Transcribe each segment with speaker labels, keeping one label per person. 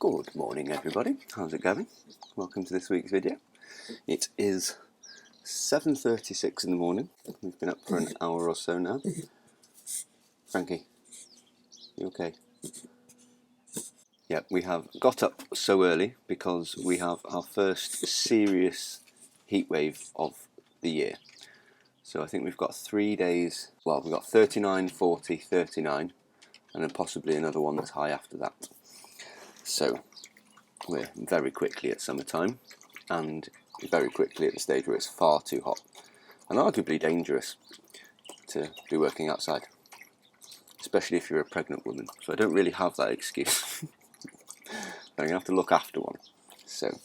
Speaker 1: Good morning everybody, how's it going? Welcome to this week's video. It is 7:36 in the morning. We've been up for an hour or so now. Frankie, you okay? Yeah, we have got up so early because we have our first serious heatwave of the year. So I think we've got 3 days, well we've got 39, 40, 39 and then possibly another one that's high after that. So we're very quickly at summertime and very quickly at the stage where it's far too hot and arguably dangerous to be working outside, especially if you're a pregnant woman. So I don't really have that excuse. I'm going to have to look after one. So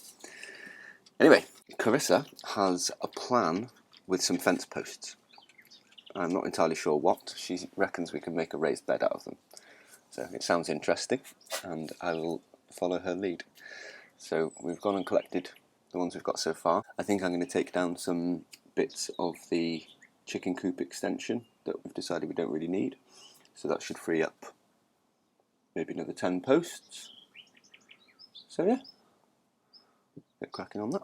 Speaker 1: anyway, Carissa has a plan with some fence posts. I'm not entirely sure what. She reckons we can make a raised bed out of them. So it sounds interesting and I will follow her lead. So we've gone and collected the ones we've got so far. I think I'm going to take down some bits of the chicken coop extension that we've decided we don't really need. So that should free up maybe another 10 posts. So yeah, get cracking on that.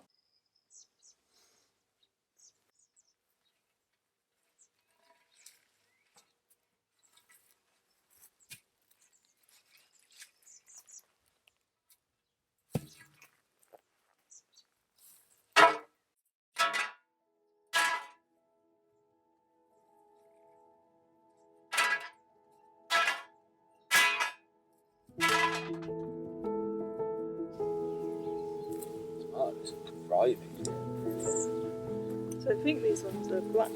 Speaker 1: Oh, it's thriving.
Speaker 2: So I think these ones are black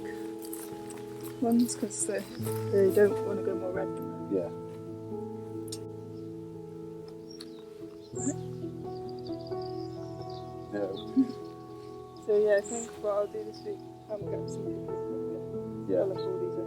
Speaker 2: ones because they don't want to go more red.
Speaker 1: Yeah. No.
Speaker 2: So yeah, I think what I'll do this week, I'm going to get some different colourful these are.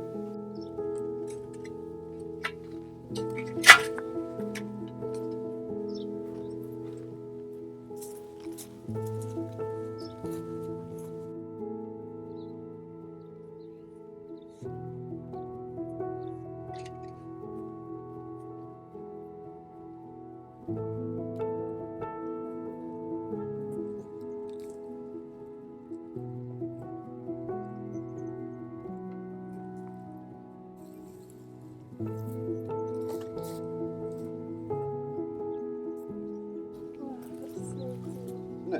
Speaker 1: No.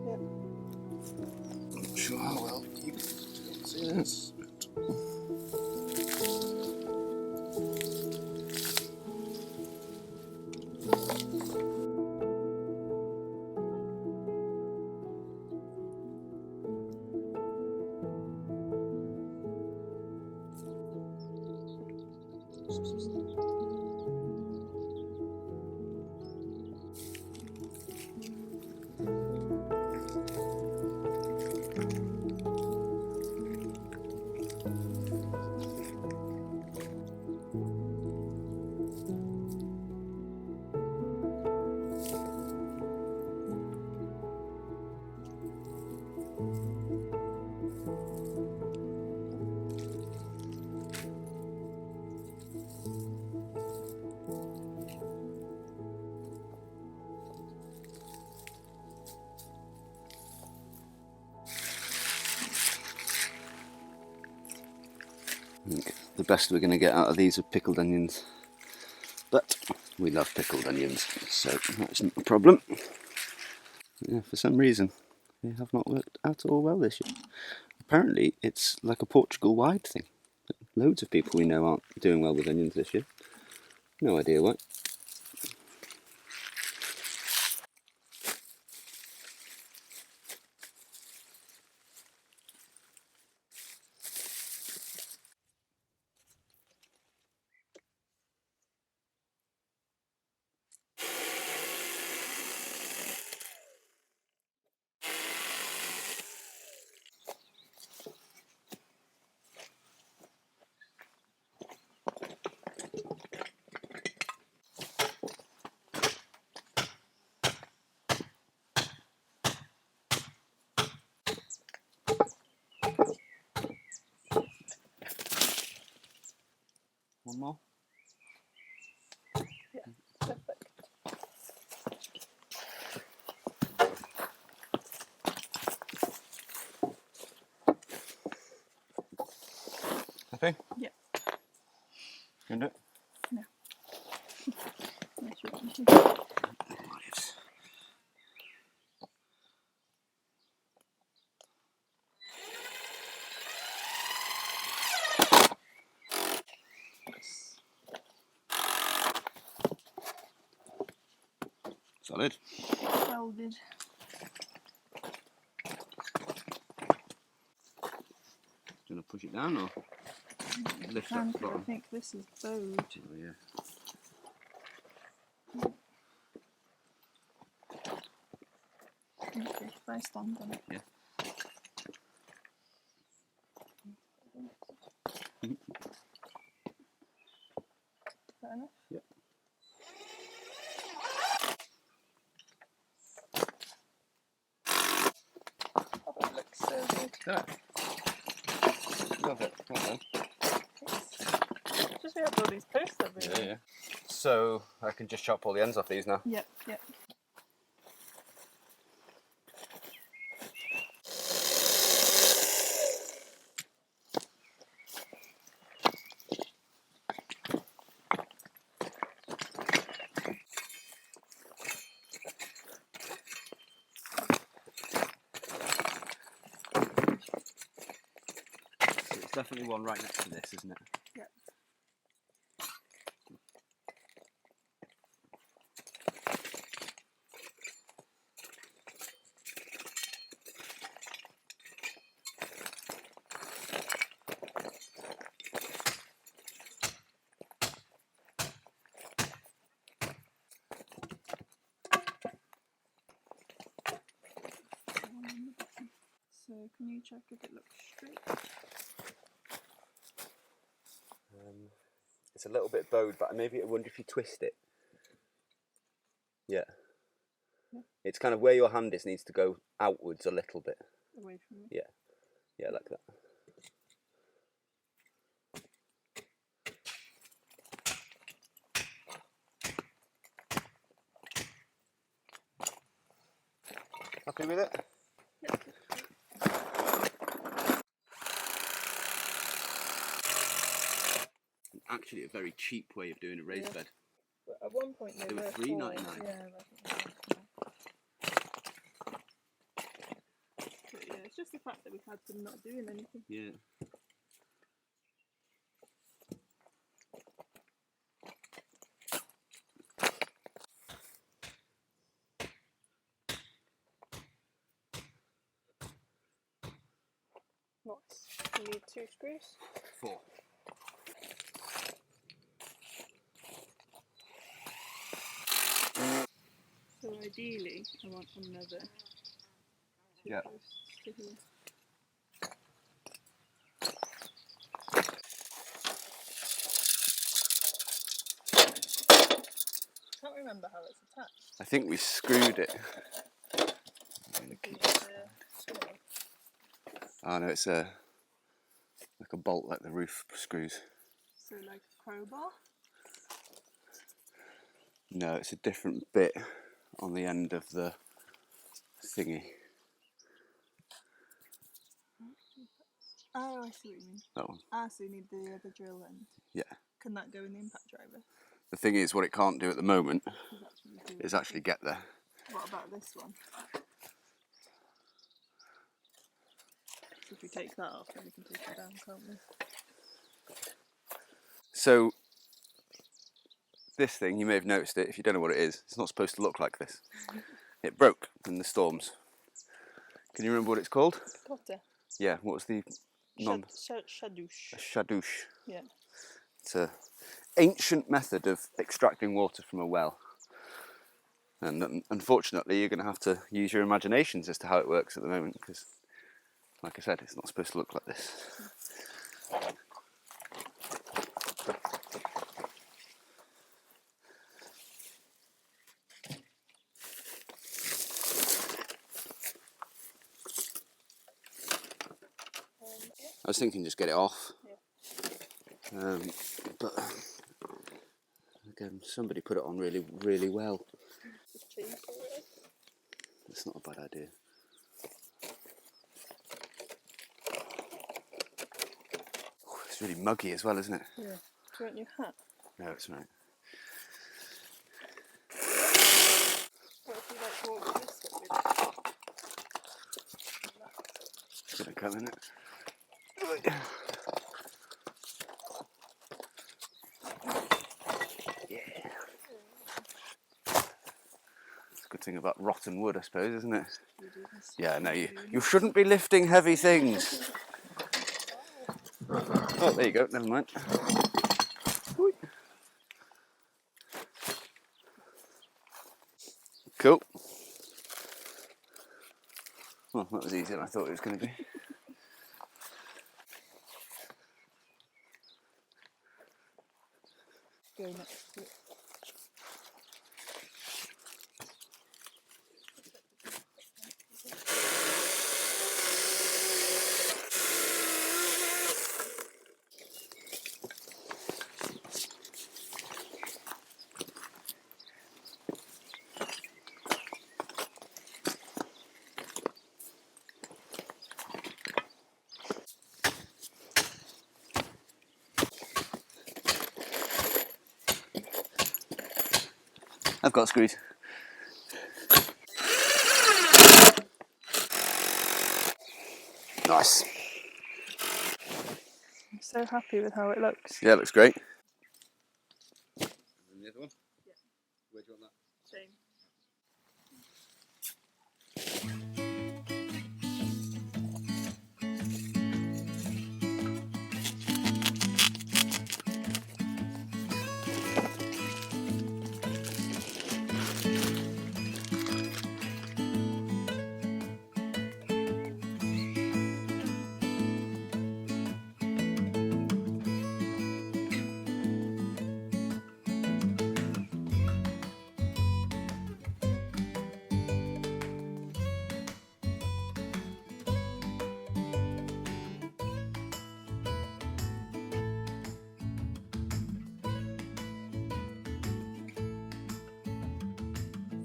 Speaker 1: Yeah. I'm not sure how well you can see this. The best we're going to get out of these are pickled onions, but we love pickled onions, so that's not a problem. Yeah, for some reason they have not worked at all well this year. Apparently it's like a Portugal wide thing. Loads of people we know aren't doing well with onions this year. No idea why. Happy?
Speaker 2: Yeah.
Speaker 1: Can do it?
Speaker 2: No. Unless you want me to.
Speaker 1: Solid.
Speaker 2: Welded.
Speaker 1: Do you want to push it down or lift
Speaker 2: Can,
Speaker 1: up the
Speaker 2: 'cause I
Speaker 1: bottom?
Speaker 2: think this is bowed.
Speaker 1: Oh yeah.
Speaker 2: Okay, if I stand on it.
Speaker 1: Yeah.
Speaker 2: Fair enough.
Speaker 1: Yep.
Speaker 2: Oh, it looks so good.
Speaker 1: Yeah. Love it. Well done.
Speaker 2: It's just we have all these posts everywhere.
Speaker 1: Yeah, yeah. So I can just chop all the ends off these now.
Speaker 2: Yep, yep.
Speaker 1: So it's definitely one right next to this, isn't it?
Speaker 2: Yep. So can you check if it looks straight?
Speaker 1: It's a little bit bowed, but maybe I wonder if you twist it. Yeah.
Speaker 2: Yeah.
Speaker 1: It's kind of where your hand is needs to go outwards a little bit.
Speaker 2: Away from me.
Speaker 1: Yeah. Yeah, like that. Happy with it?
Speaker 2: Yep.
Speaker 1: Actually, a very cheap way of doing a raised bed.
Speaker 2: But at one point they
Speaker 1: were
Speaker 2: were
Speaker 1: $3.99.
Speaker 2: Yeah, but yeah, it's just the fact that we've had them not doing anything.
Speaker 1: Yeah.
Speaker 2: Nice. You need 2 screws?
Speaker 1: 4.
Speaker 2: So ideally, I want another 2
Speaker 1: Yeah.
Speaker 2: posts to here. I can't remember how it's attached.
Speaker 1: I think we screwed it. Oh no, it's like a bolt like the roof screws.
Speaker 2: So like a crowbar?
Speaker 1: No, it's a different bit on the end of the thingy.
Speaker 2: Oh, I see what you mean.
Speaker 1: That one.
Speaker 2: Ah, so you need the other drill end.
Speaker 1: Yeah.
Speaker 2: Can that go in the impact driver?
Speaker 1: The thing is, what it can't do at the moment is
Speaker 2: Actually
Speaker 1: actually get there.
Speaker 2: What about this one? So if we take that off, then we can take it down, can't we?
Speaker 1: So this thing, you may have noticed it. If you don't know what it is, it's not supposed to look like this. It broke in the storms. Can you remember what it's called?
Speaker 2: Potter.
Speaker 1: Yeah. What's the
Speaker 2: Shadouche.
Speaker 1: A shadouche.
Speaker 2: Yeah.
Speaker 1: It's an ancient method of extracting water from a well. And unfortunately, you're going to have to use your imaginations as to how it works at the moment, because, like I said, it's not supposed to look like this. I was thinking just get it off.
Speaker 2: Yeah.
Speaker 1: But again, somebody put it on really, really well.
Speaker 2: Just change it.
Speaker 1: It's not a bad idea. It's really muggy as well, isn't it?
Speaker 2: Yeah. Do you want your hat?
Speaker 1: No, it's right.
Speaker 2: What if you like walk this way?
Speaker 1: It's gonna come, isn't it? Yeah. It's a good thing about rotten wood, I suppose, isn't it? Yeah, no, you shouldn't be lifting heavy things. Oh, there you go, never mind. Cool. Well, that was easier than I thought it was going to be.
Speaker 2: Go next to it.
Speaker 1: I've got screws. Nice.
Speaker 2: I'm so happy with how it looks.
Speaker 1: Yeah, it looks great. And the other one?
Speaker 2: Yeah.
Speaker 1: Where do you want that?
Speaker 2: Same.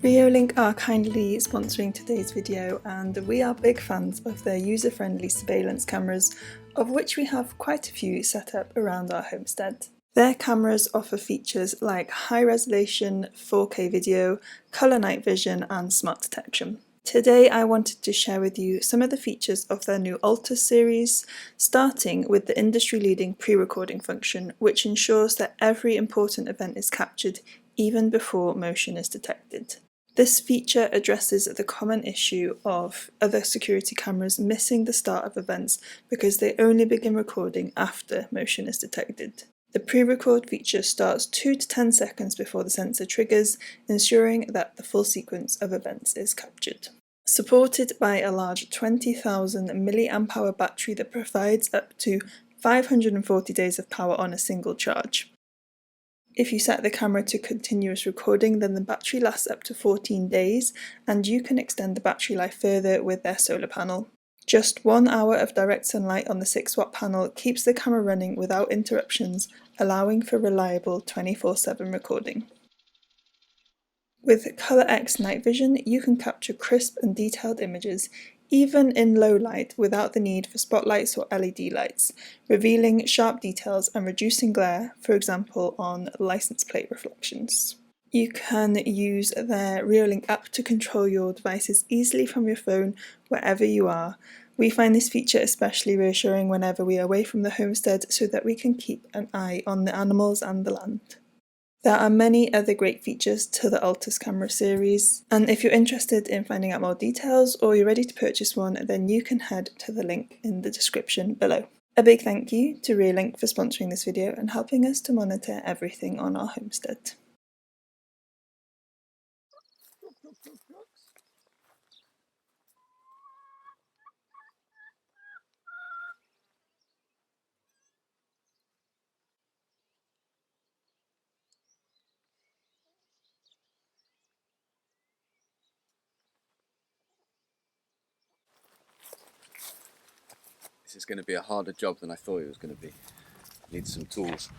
Speaker 2: Reolink are kindly sponsoring today's video, and we are big fans of their user-friendly surveillance cameras, of which we have quite a few set up around our homestead. Their cameras offer features like high-resolution 4K video, colour night vision and smart detection. Today I wanted to share with you some of the features of their new Altus series, starting with the industry-leading pre-recording function, which ensures that every important event is captured even before motion is detected. This feature addresses the common issue of other security cameras missing the start of events because they only begin recording after motion is detected. The pre-record feature starts 2 to 10 seconds before the sensor triggers, ensuring that the full sequence of events is captured. Supported by a large 20,000 mAh battery that provides up to 540 days of power on a single charge. If you set the camera to continuous recording, then the battery lasts up to 14 days, and you can extend the battery life further with their solar panel. Just 1 hour of direct sunlight on the 6-watt panel keeps the camera running without interruptions, allowing for reliable 24/7 recording. With Colour X night vision, you can capture crisp and detailed images, even in low light without the need for spotlights or LED lights, revealing sharp details and reducing glare, for example on license plate reflections. You can use their Reolink app to control your devices easily from your phone wherever you are. We find this feature especially reassuring whenever we are away from the homestead so that we can keep an eye on the animals and the land. There are many other great features to the Altus camera series, and if you're interested in finding out more details or you're ready to purchase one, then you can head to the link in the description below. A big thank you to Reolink for sponsoring this video and helping us to monitor everything on our homestead.
Speaker 1: This is going to be a harder job than I thought it was going to be. Need some tools.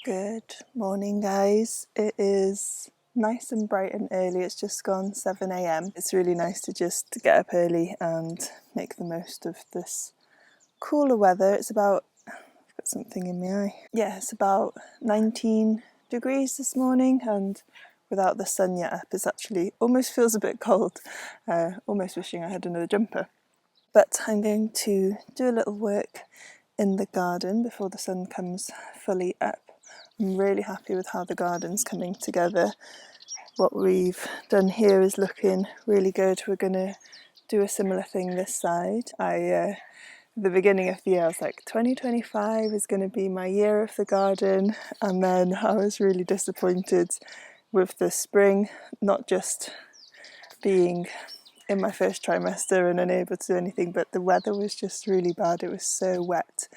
Speaker 2: Good morning, guys. It is nice and bright and early. It's just gone 7 a.m. It's really nice to just get up early and make the most of this cooler weather. It's about, I've got something in my eye. Yeah, it's about 19 degrees this morning, and without the sun yet up, it actually almost feels a bit cold. Almost wishing I had another jumper. But I'm going to do a little work in the garden before the sun comes fully up. I'm really happy with how the garden's coming together. What we've done here is looking really good. We're going to do a similar thing this side. At the beginning of the year I was like, 2025 is going to be my year of the garden, and then I was really disappointed with the spring not just being in my first trimester and unable to do anything, but the weather was just really bad. It was so wet,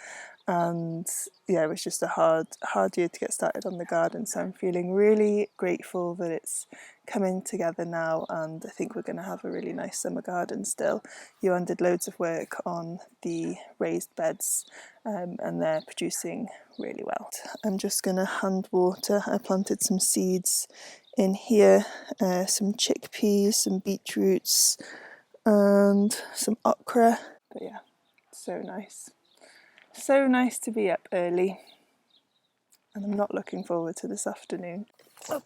Speaker 2: and yeah, it was just a hard year to get started on the garden. So I'm feeling really grateful that it's coming together now, and I think we're going to have a really nice summer garden still. Iwan did loads of work on the raised beds, and they're producing really well. I'm just going to hand water. I planted some seeds in here, some chickpeas, some beetroots, and some okra. But yeah, so nice. So nice to be up early, and I'm not looking forward to this afternoon. Up.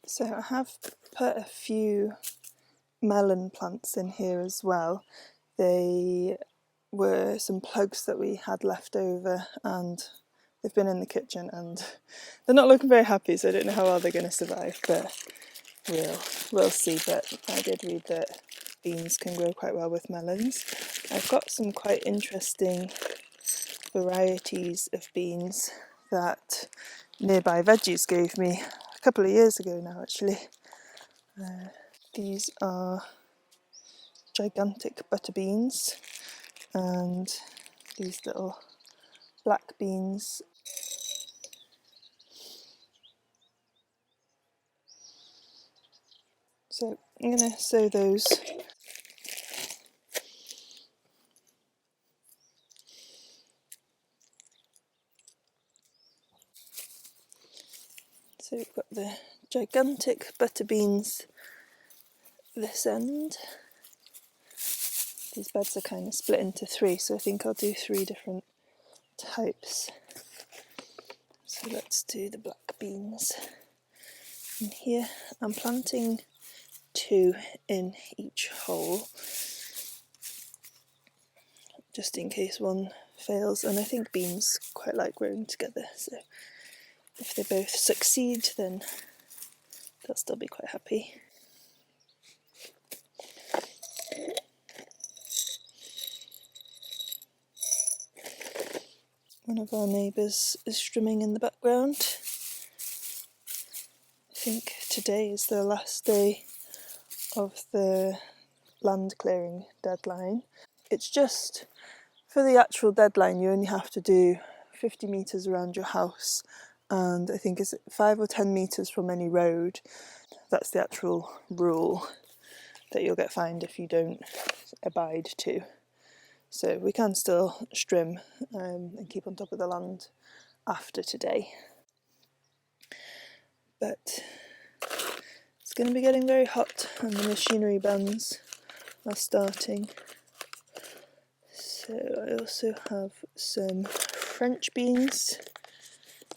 Speaker 2: So I have put a few melon plants in here as well. They were some plugs that we had left over, and they've been in the kitchen and they're not looking very happy, so I don't know how well they're going to survive, but we'll see. But I did read that beans can grow quite well with melons. I've got some quite interesting varieties of beans that Nearby Veggies gave me a couple of years ago now, actually. These are gigantic butter beans, and these little black beans. So I'm going to sow those. So we've got the gigantic butter beans this end. These beds are kind of split into three, so I think I'll do 3 different types. So let's do the black beans in here. I'm planting 2 in each hole, just in case one fails, and I think beans quite like growing together, so if they both succeed then they'll still be quite happy. One of our neighbours is strumming in the background. I think today is the last day of the land clearing deadline. It's just, for the actual deadline you only have to do 50 metres around your house, and I think it's 5 or 10 metres from any road. That's the actual rule that you'll get fined if you don't abide to. So we can still strim and keep on top of the land after today. But it's going to be getting very hot and the machinery bans are starting. So I also have some French beans,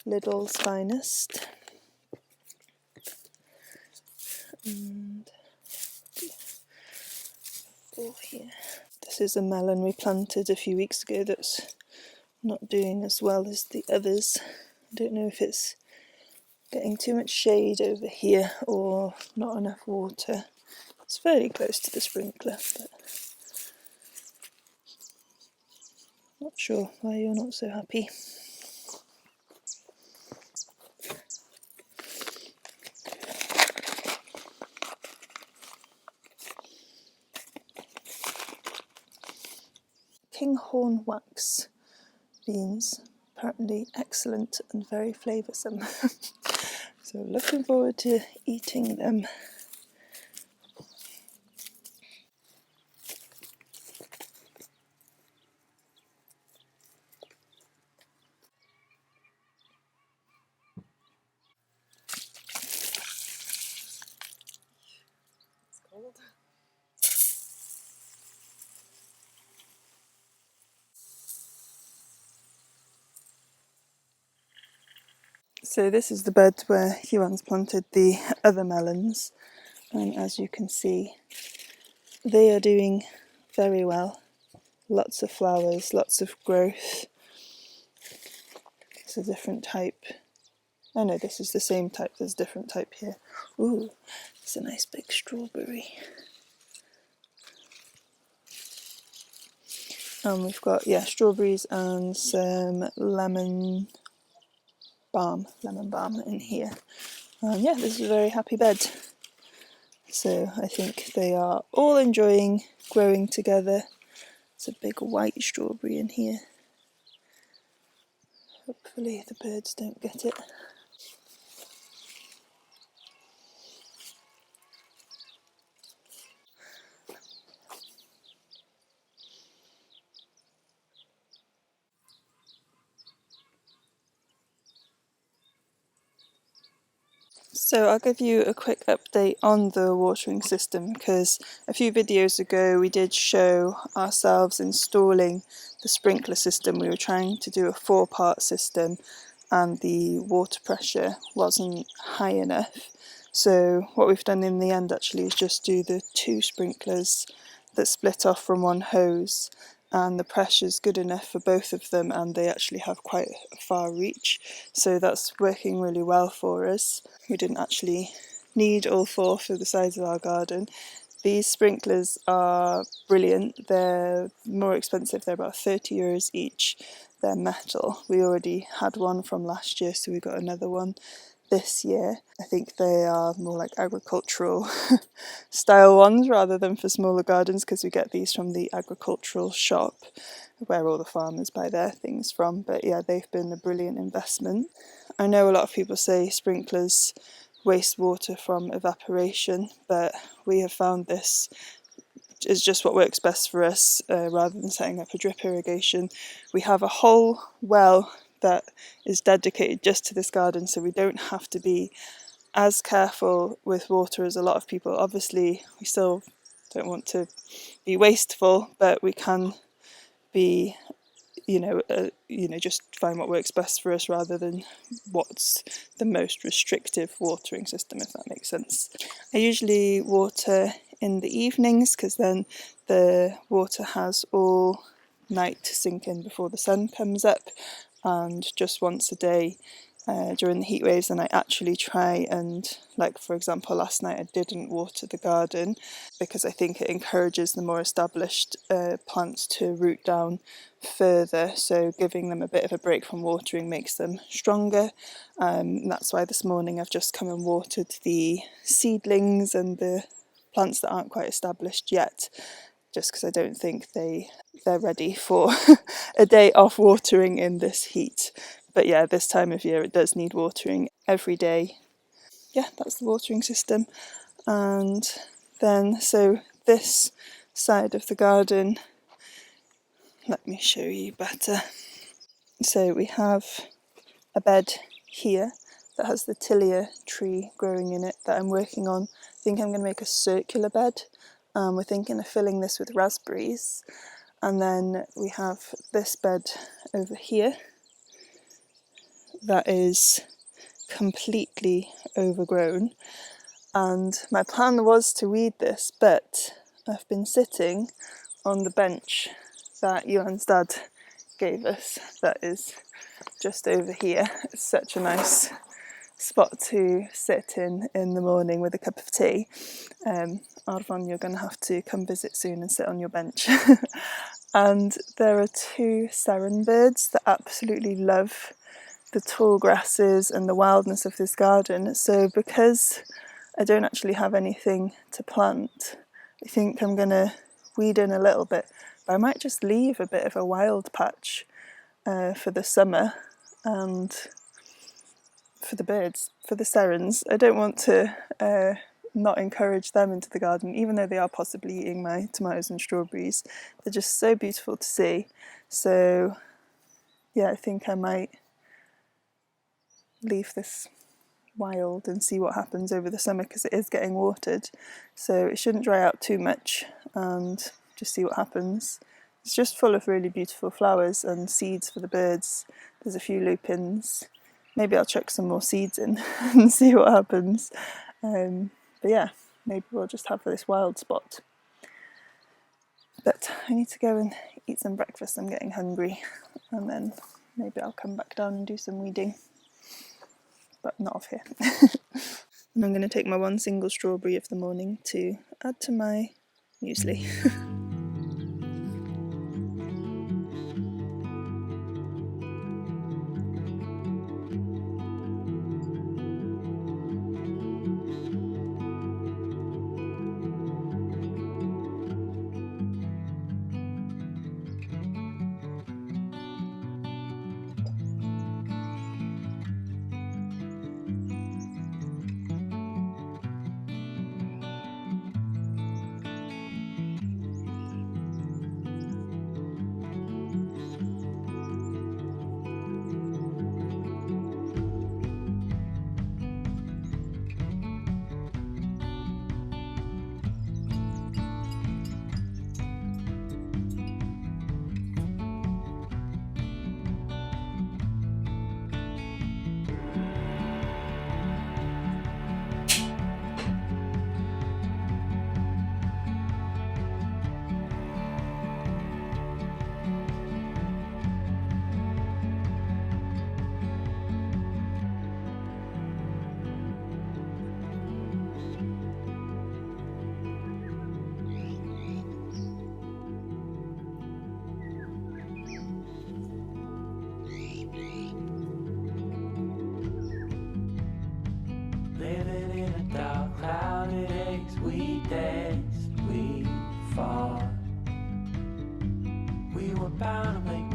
Speaker 2: Lidl's finest. And 4 here. This is a melon we planted a few weeks ago that's not doing as well as the others. I don't know if it's getting too much shade over here or not enough water. It's fairly close to the sprinkler, but not sure why you're not so happy. Kinghorn wax beans, apparently excellent and very flavoursome. So looking forward to eating them. So this is the bed where Iwan's planted the other melons, and as you can see they are doing very well. Lots of flowers, lots of growth. It's a different type. Oh no, this is the same type, there's a different type here. Ooh, it's a nice big strawberry. And we've got, strawberries and some lemon balm in here. And this is a very happy bed. So I think they are all enjoying growing together. It's a big white strawberry in here. Hopefully the birds don't get it. So I'll give you a quick update on the watering system, because a few videos ago we did show ourselves installing the sprinkler system. We were trying to do a 4-part system and the water pressure wasn't high enough. So what we've done in the end actually is just do the 2 sprinklers that split off from one hose, and the pressure's good enough for both of them, and they actually have quite a far reach, so that's working really well for us. We didn't actually need all 4 for the size of our garden. These sprinklers are brilliant. They're more expensive, they're about €30 each. They're metal. We already had one from last year, so we got another one this year. I think they are more like agricultural style ones rather than for smaller gardens, because we get these from the agricultural shop where all the farmers buy their things from. But yeah, they've been a brilliant investment. I know a lot of people say sprinklers waste water from evaporation, but we have found this is just what works best for us. Rather than setting up a drip irrigation, we have a whole well that is dedicated just to this garden, so we don't have to be as careful with water as a lot of people. Obviously we still don't want to be wasteful, but we can be just find what works best for us rather than what's the most restrictive watering system, if that makes sense. I usually water in the evenings, because then the water has all night to sink in before the sun comes up, and just once a day during the heat waves. And I actually try and, like for example last night I didn't water the garden because I think it encourages the more established plants to root down further, so giving them a bit of a break from watering makes them stronger. That's why this morning I've just come and watered the seedlings and the plants that aren't quite established yet, just because I don't think they're ready for a day off watering in this heat. But yeah, this time of year it does need watering every day. Yeah, that's the watering system. And then, so this side of the garden, let me show you better. So we have a bed here that has the tilia tree growing in it that I'm working on. I think I'm going to make a circular bed. We're thinking of filling this with raspberries. And then we have this bed over here that is completely overgrown. And my plan was to weed this, but I've been sitting on the bench that Iwan's dad gave us that is just over here. It's such a nice spot to sit in the morning with a cup of tea. Arvan, you're going to have to come visit soon and sit on your bench. And there are 2 serenbirds birds that absolutely love the tall grasses and the wildness of this garden. So because I don't actually have anything to plant, I think I'm going to weed in a little bit, but I might just leave a bit of a wild patch for the summer and for the birds, for the serens. I don't want to not encourage them into the garden, even though they are possibly eating my tomatoes and strawberries. They're just so beautiful to see. So yeah, I think I might leave this wild and see what happens over the summer, because it is getting watered, so it shouldn't dry out too much, and just see what happens. It's just full of really beautiful flowers and seeds for the birds. There's a few lupins. Maybe I'll chuck some more seeds in and see what happens. But yeah, maybe we'll just have this wild spot. But I need to go and eat some breakfast, I'm getting hungry, and then maybe I'll come back down and do some weeding, but not off here. And I'm going to take my 1 single strawberry of the morning to add to my muesli.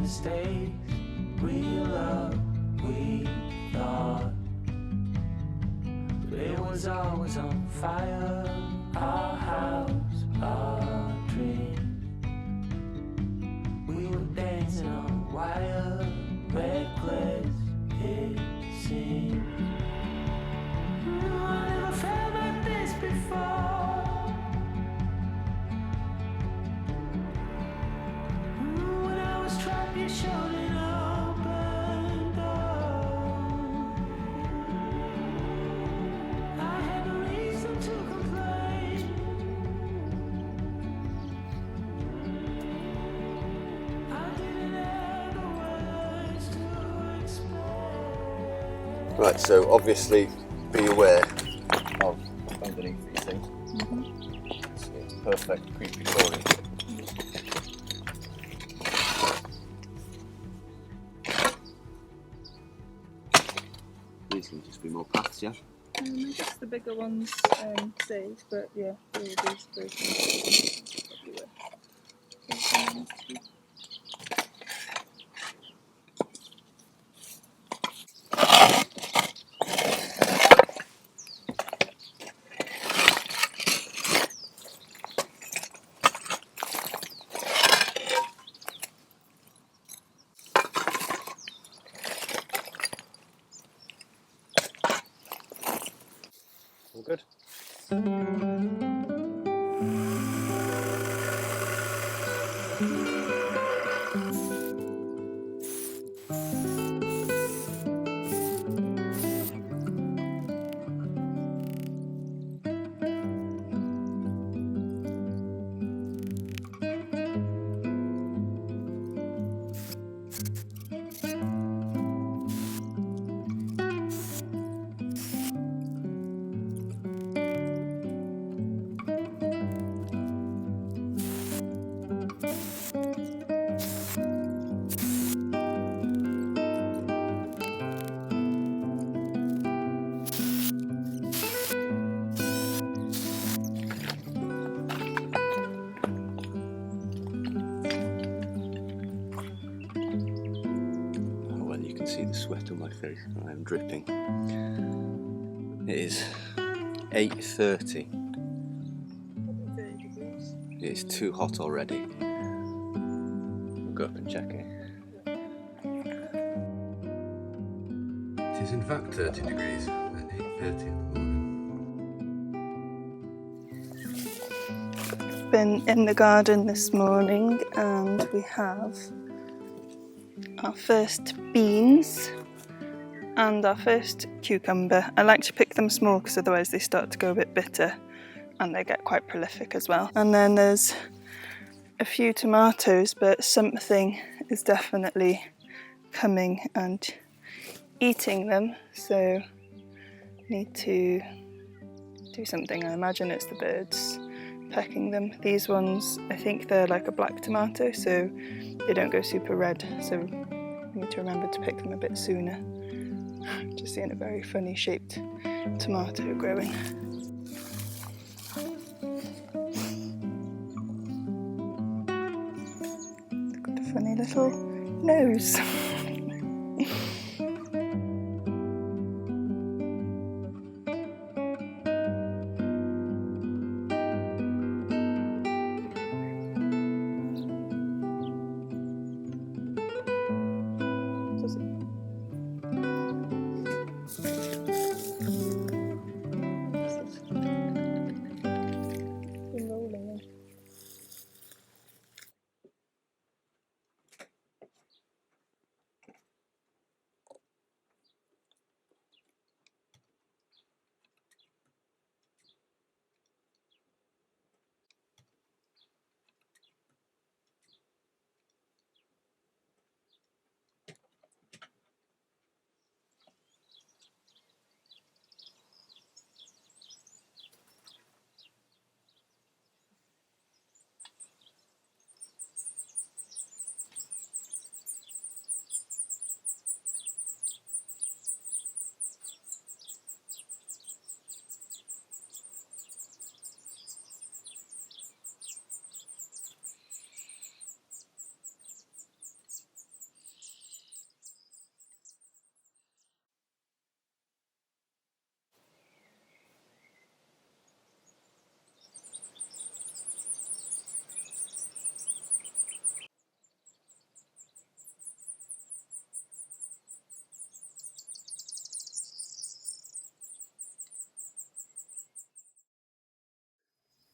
Speaker 3: mistakes, real love we thought. But it was always on fire, our house, our dream. We were dancing on wire, reckless it seemed. I never felt like this before. When I was trapped, you showed an open door. I had no reason to complain. I didn't have the words to explain.
Speaker 1: Right, so obviously be aware of underneath these things. So it's perfect pre-recording. These can just be more paths, yeah?
Speaker 2: I guess the bigger ones safe, but yeah, all these versions probably were.
Speaker 1: All good? See the sweat on my face. I am dripping. It is 8:30. It's too hot already. We'll go up and check it. It is in fact 30 degrees at 8:30 in the morning.
Speaker 2: Been in the garden this morning and we have our first beans and our first cucumber. I like to pick them small because otherwise they start to go a bit bitter and they get quite prolific as well. And then there's a few tomatoes, but something is definitely coming and eating them, so need to do something. I imagine it's the birds pecking them. These ones, I think they're like a black tomato, so they don't go super red, so I need to remember to pick them a bit sooner. Just seeing a very funny shaped tomato growing. It's got a funny little nose.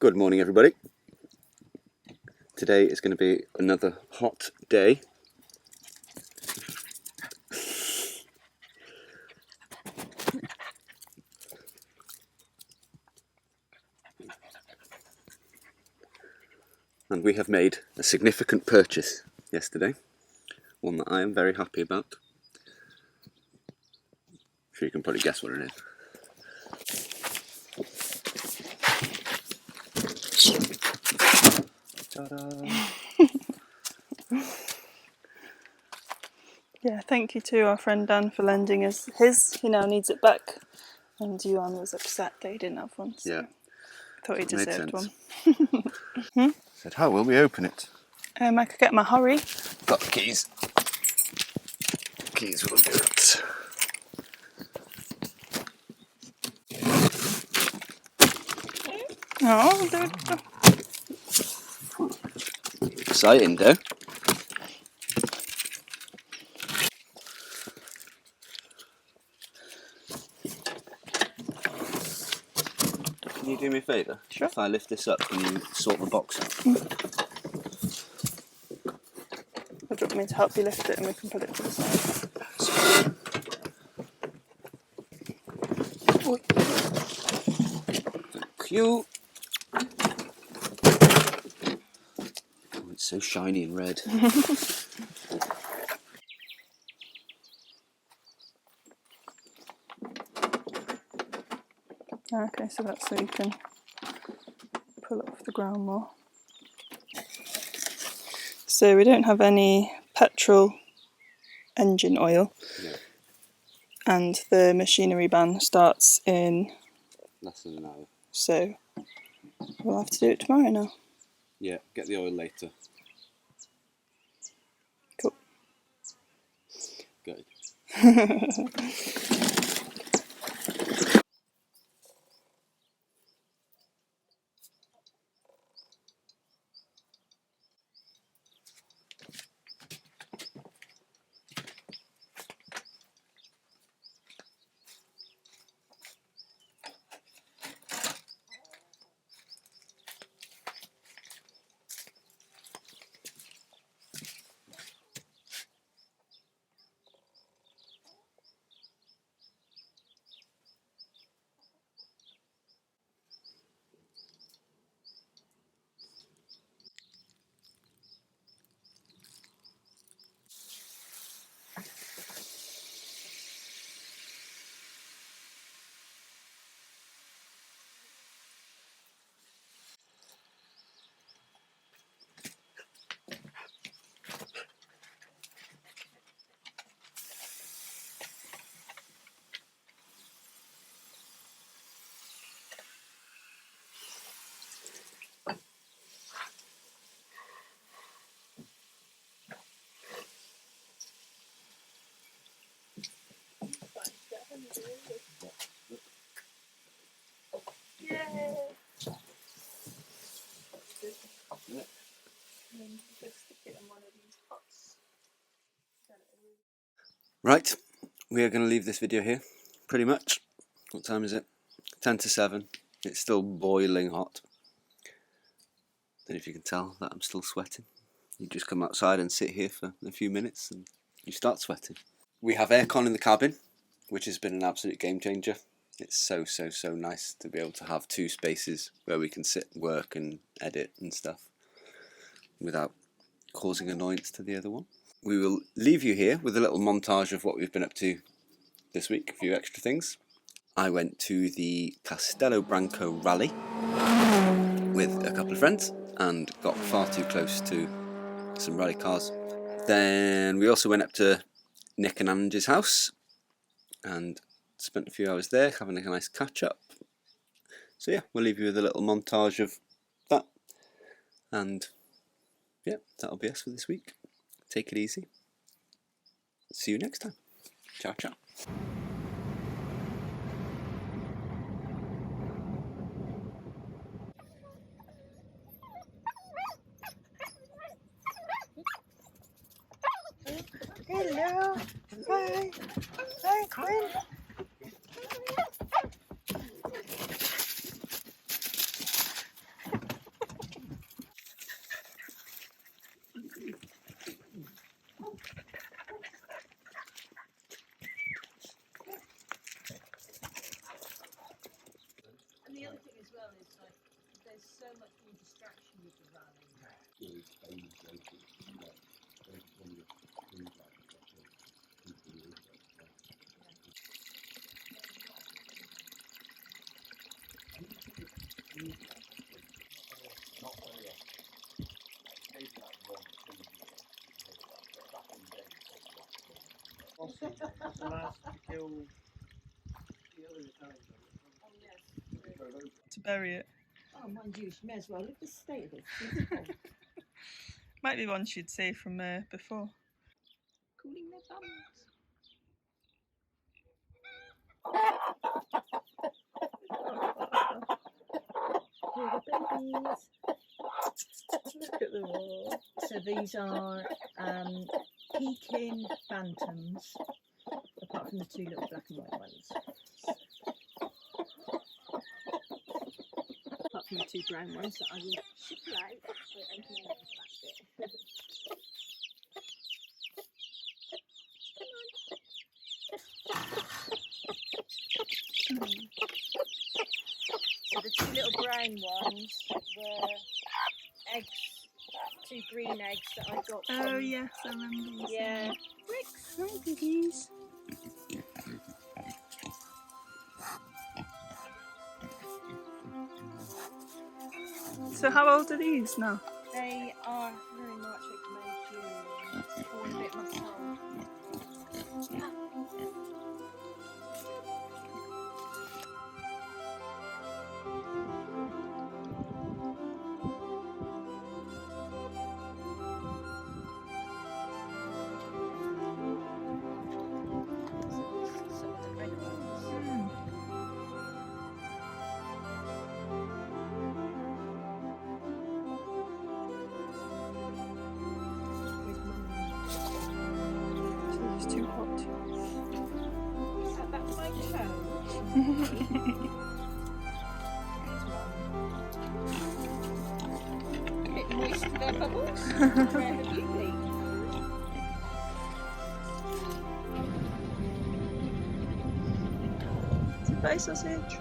Speaker 1: Good morning, everybody. Today is going to be another hot day. And we have made a significant purchase yesterday, one that I am very happy about. I'm sure you can probably guess what it is. Ta-da!
Speaker 2: Yeah, thank you to our friend Dan for lending us his. He now needs it back. And Iwan was upset that he didn't have one, so
Speaker 1: Yeah,
Speaker 2: thought he
Speaker 1: that made
Speaker 2: deserved
Speaker 1: sense.
Speaker 2: one.
Speaker 1: Said, how will we open it?
Speaker 2: I could get my hurry.
Speaker 1: Got the keys. Keys will do it.
Speaker 2: Oh, dude.
Speaker 1: Exciting, though. Can you do me a favour?
Speaker 2: Sure.
Speaker 1: If I lift this up, can you sort the box out?
Speaker 2: Would you want me to help you lift it and we can put it to the side? Oi.
Speaker 1: Thank you. Oh, it's so shiny and red.
Speaker 2: Okay, so that's so you can pull it off the ground more. So we don't have any petrol engine oil,
Speaker 1: Yeah,
Speaker 2: and the machinery ban starts in,
Speaker 1: less than an hour.
Speaker 2: so we'll have to do it tomorrow now.
Speaker 1: Yeah, get the oil later.
Speaker 2: Cool.
Speaker 1: Good. Right, we are going to leave this video here, pretty much. What time is it? 10 to 7. It's still boiling hot. Don't know if you can tell that I'm still sweating. You just come outside and sit here for a few minutes and you start sweating. We have aircon in the cabin, which has been an absolute game changer. It's so nice to be able to have two spaces where we can sit, work and edit and stuff without causing annoyance to the other one. We will leave you here with a little montage of what we've been up to this week, a few extra things. I went to the Castelo Branco rally with a couple of friends and got far too close to some rally cars. Then we also went up to Nick and Angie's house and spent a few hours there having a nice catch up. So yeah, we'll leave you with a little montage of that. And yeah, that'll be us for this week. Take it easy. See you next time. Ciao, ciao.
Speaker 2: Hello. Hi. Hi, Quinn.
Speaker 4: it's like there's so much more distraction with the running.
Speaker 2: To bury it.
Speaker 4: Oh, mind you, she may as well look at the state of it.
Speaker 2: Might be one she'd saved from before.
Speaker 4: Cooling their bums. Here are the babies.
Speaker 2: Look at them all.
Speaker 4: So these are Pekin Phantoms, apart from the two little black and white ones. Apart from the two brown ones that I will ship out for opening up the back bit. So the two little brown ones were eggs, two green eggs that I got from...
Speaker 2: Oh yes, I remember these.
Speaker 4: Yeah.
Speaker 2: Bricks, hi piggies. So how old are these now?
Speaker 4: They are very much May, June. 4 and a bit months old.
Speaker 2: It's too hot.
Speaker 4: Is that my toe? A bit moist there, Bubbles. Where have you been?
Speaker 2: It's a bye sausage.